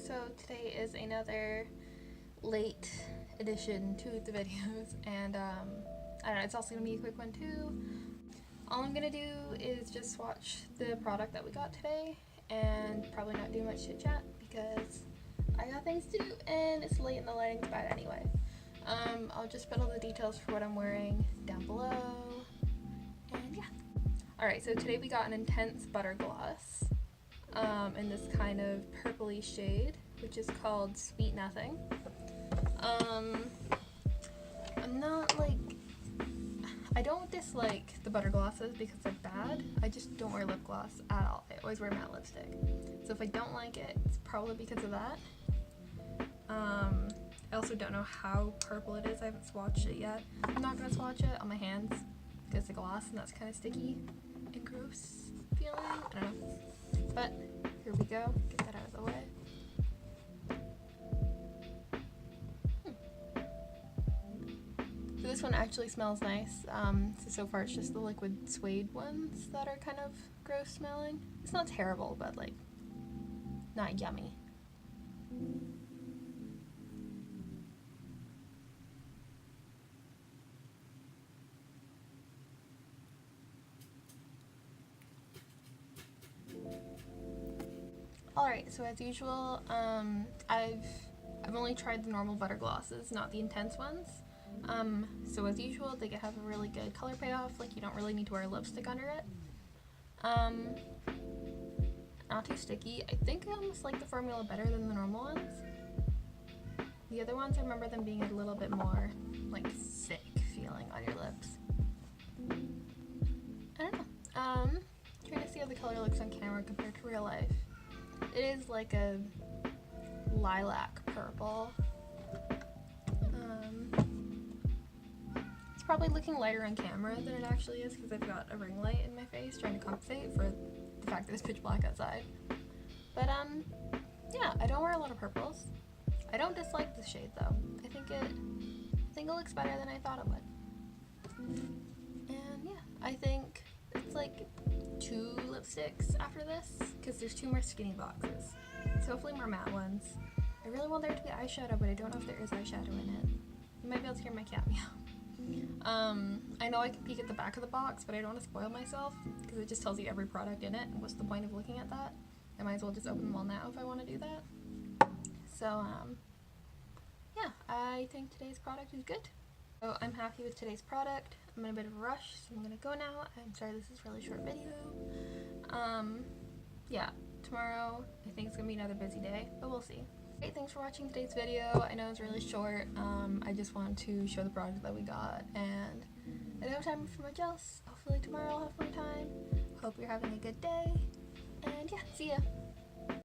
So today is another late addition to the videos, and I don't know, it's also gonna be a quick one too. All I'm gonna do is just swatch the product that we got today and probably not do much chit chat because I got things to do and it's late and the lighting's bad anyway. I'll just put all the details for what I'm wearing down below, and yeah. Alright, so today we got an intense butter gloss in this kind of purpley shade, which is called Sweet Nothing. I'm not like, I don't dislike the butter glosses because they're bad. I just don't wear lip gloss at all. I always wear matte lipstick. So if I don't like it, it's probably because of that. I also don't know how purple it is. I haven't swatched it yet. I'm not going to swatch it on my hands because it's a gloss and that's kind of sticky and gross feeling. I don't know. But here we go. Get that out of the way. So this one actually smells nice. So far it's just the liquid suede ones that are kind of gross smelling. It's not terrible, but like not yummy. Alright, so as usual, I've only tried the normal butter glosses, not the intense ones. So as usual, they have a really good color payoff, like you don't really need to wear a lipstick under it. Not too sticky. I think I almost like the formula better than the normal ones. The other ones, I remember them being a little bit more, like, thick feeling on your lips. I don't know. Trying to see how the color looks on camera compared to real life. It is like a lilac purple. It's probably looking lighter on camera than it actually is because I've got a ring light in my face trying to compensate for the fact that it's pitch black outside. But yeah, I don't wear a lot of purples. I don't dislike the shade though. I think it looks better than I thought it would. And yeah, I think it's like 2 lipsticks after this because there's 2 more skinny boxes. So hopefully more matte ones. I really want there to be eyeshadow, but I don't know if there is eyeshadow in it. You might be able to hear my cat meow. I know I can peek at the back of the box, but I don't want to spoil myself because it just tells you every product in it, and what's the point of looking at that? I might as well just open them all now if I want to do that. So yeah, I think today's product is good. So I'm happy with today's product. I'm in a bit of a rush, so I'm gonna go now. I'm sorry this is a really short video. Yeah, tomorrow I think it's gonna be another busy day, but we'll see. Hey, thanks for watching today's video. I know it's really short. I just wanted to show the product that we got, and I don't have time for much else. Hopefully tomorrow I'll have more time. Hope you're having a good day, and yeah, see ya.